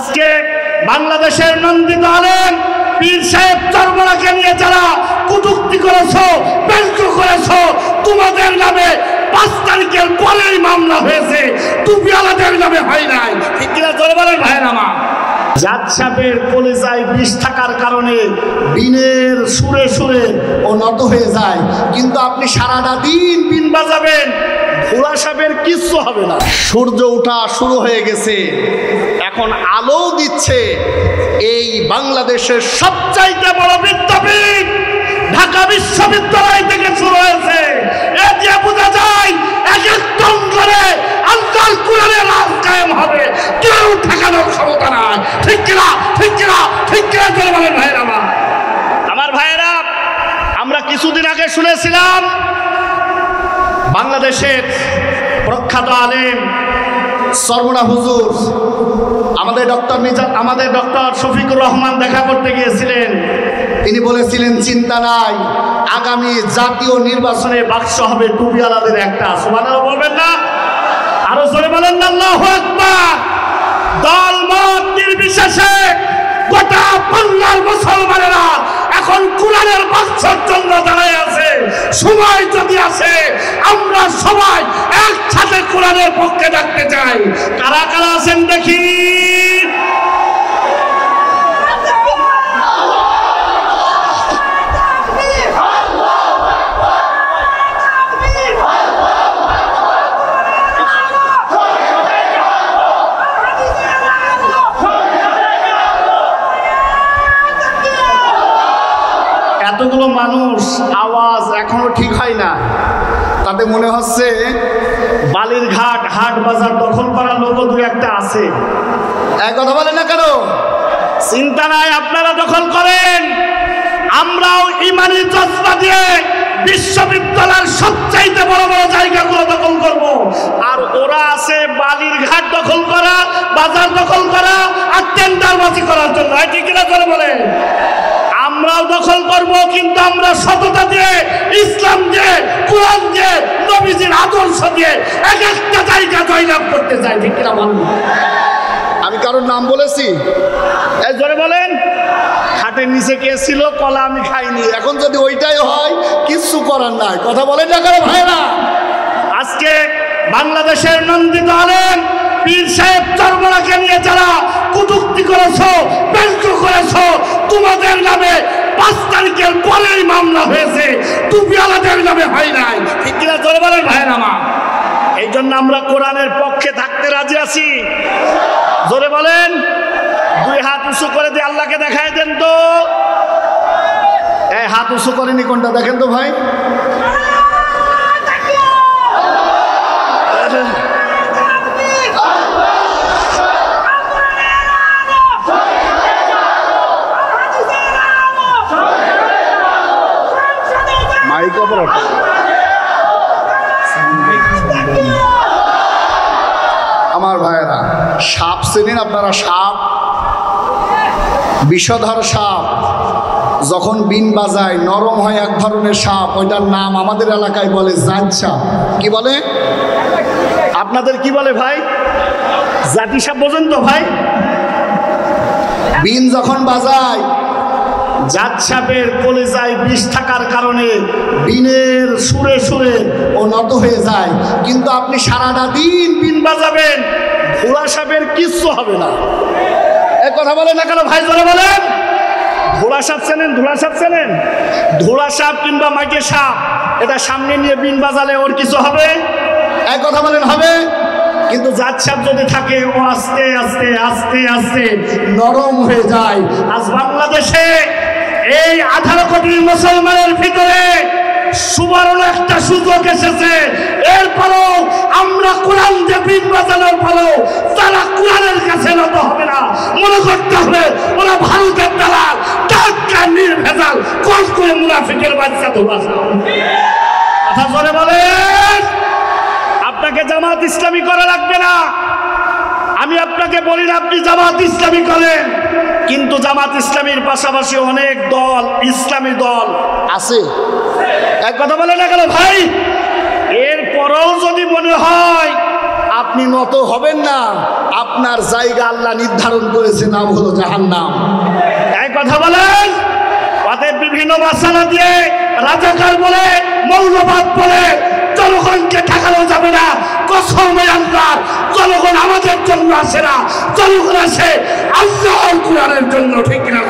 আজকে বাংলাদেশের নন্দিত আলেম পীর সাহেব চরমরাকে নিয়ে যারা কটূক্তি করেছো, ব্যঙ্গ করেছো, তোমাদের নামে 5 তারিখের পরেই মামলা হয়েছে, টুপিওয়ালাদের নামে হয় নাই। ঠিক কিনা জোরে বলেন ভাইয়ের আমার। জাত সাহেবের কলেজায় বিষ থাকার কারণে বিনের সুরে সুরে ও নত হয়ে যায়, কিন্তু আপনি সারাটা দিন বিন বাজাবেন, ভোলা সাহেবের কিচ্ছু হবে না। সূর্য ওঠা শুরু হয়ে গেছে, এখন আলো দিচ্ছে। এই বাংলাদেশের সবচাইতে বড় বিদ্যাপীঠ ঢাকা বিশ্ববিদ্যালয় থেকে শুরু হয়েছে। এ দিয়ে বোঝা যায় এক এক টন করে আল্লাহর কোরআনের রাজ কায়েম হবে, কেউ ঠেকানোর ক্ষমতা নাই। ঠিক কিনা, ঠিক কিনা, ঠিক কিনা জোরে বলেন ভাইয়েরা। আমার ভাইয়েরা, আমরা কিছুদিন আগে শুনেছিলাম বাংলাদেশের প্রখ্যাত আলেম সরমনা হুজুর আমাদের ডক্টর শফিকুর রহমান দেখা করতে গিয়েছিলেন। তিনি বলেছিলেন চিন্তা নাই, আগামী জাতীয় নির্বাচনে বাক্স হবে টুপিওয়ালাদের একটা। সুবহানাল্লাহ বলবেন না? আরো জোরে বলেন না আল্লাহু আকবার। দল মত নির্বিশেষে গোটা বাংলার মুসলমানেরা এখন কোরআনের বাক্সের জন্য দাঁড়ায় আছে। সময় যদি আসে আমরা সবাই একসাথে কোরআনের পক্ষে ডাকতে চাই। কারা কারা আছেন দেখি? এতগুলো মানুষ, আওয়াজ এখনো ঠিক হয় না। তাতে মনে হচ্ছে বালির ঘাট হাট বাজার দখল করার লোক 2-1টা আছে। এক কথা বলেন না কেন? চিন্তা নাই, আপনারা দখল করেন, আমরাও ইমানি জজবা দিয়ে বিশ্ববিদ্যালয়ের সবচাইতে বড় বড় জায়গাগুলো দখল করব। আর ওরা আছে বালির ঘাট দখল করা, বাজার দখল করা আর টেন্ডারবাজি করার জন্য। ঠিক কিনা করে বলেন? আমরাও দখল করব, কিন্তু আমরা সততা দিয়ে, ইসলাম দিয়ে, কোরআন দিয়ে, নবীজির আদর্শ দিয়ে এক একটা জায়গা জয়লাভ করতে চাই। ঠিক কিনা বলেন? আমি কারোর নাম বলেছি? এই জোরে বলেন। খাটের নিচে কে ছিল? কলা আমি খাইনি। এখন যদি ওইটাই হয় কিচ্ছু করার নাই। কথা বলেন না কেন ভাইরা? আজকে বাংলাদেশের নন্দিত আলেম পীর সাহেব চরমরাকে নিয়ে যারা কটূক্তি করেছো, ব্যঙ্গ করেছো, তোমাদের নামে 5 তারিখের পরেই মামলা হয়েছে, টুপিওয়ালাদের নামে হয় নাই। ঠিক কিনা জোরে বলেন ভাইয়ের আমার। এই জন্য আমরা কোরআনের পক্ষে থাকতে রাজি আছি। জোরে বলেন। 2 হাত উঁচু করে দিয়ে আল্লাহকে দেখায় দেন তো। এই হাত উঁচু করেনি কোনটা দেখেন তো ভাই। আমার ভাইয়েরা, সাপ চেনেন আপনারা? সাপ, বিষধর সাপ যখন বিন বাজায় নরম হয় এক ধরনের সাপ, ওইটার নাম আমাদের এলাকায় বলে জাত সাপ। কি বলে? আপনাদের কি বলে ভাই? জাতি সাপ বোঝেন তো ভাই? বিন যখন বাজায়, জাত সাপের কলেজায় বিষ থাকার কারণে বিনের সুরে সুরে ও নত হয়ে যায়, কিন্তু আপনি সারাটা দিন বিন বাজাবেন, ভোলা সাপের কিচ্ছু হবে না। এক কথা বলেন না কেন ভাই? জোরে বলেন। ধোলা সাপ চেনেন? ধোলা সাপ চেনেন? ধোলা সাপ কিংবা মাইকে সাপ, এটা সামনে নিয়ে বিন বাজালে ওর কিছু হবে? এক কথা বলেন হবে? কিন্তু জাত সাপ যদি থাকে ও আস্তে আস্তে আস্তে আস্তে নরম হয়ে যায়। আজ বাংলাদেশে এই 18 কোটি মুসলমানের ভিতরে সুবর্ণ একটা সুযোগ এসেছে। এরপরও আমরা কোরআন দিয়ে বিন বাজানোর পরেও তারা কোরআনের কাছে নত হবে না। মনে করতে হবে ওরা ভারতের দালাল, টাটকা নির্ভেজাল কল করে মুনাফিকের বাচ্চা ধোলা সাপ। কথা বলে বলেন। আপনাকে জামাত ইসলামী করা লাগবে না। আমি আপনাকে বলি না আপনি জামাত ইসলামী করেন, কিন্তু জামাত ইসলামীর পাশাপাশি অনেক দল, ইসলামী দল আছে। এক কথা বলে না গেল ভাই। এরপরেও যদি মনে হয় আপনি নত হবেন না, আপনার জায়গা আল্লাহ নির্ধারণ করেছে, নাম হলো জাহান্নাম। এক কথা বলেন। অতএব বিভিন্ন মাসালা দিয়ে রাজাকার বলে, মৌলবাদ বলে জনগণকে ঠেকানো যাবে না। কসমে আল্লাহ, জনগণ আমাদের জন্য আসে না, জনগণ আসে আল্লাহর কোরআনের জন্য। ঠিক কিনা?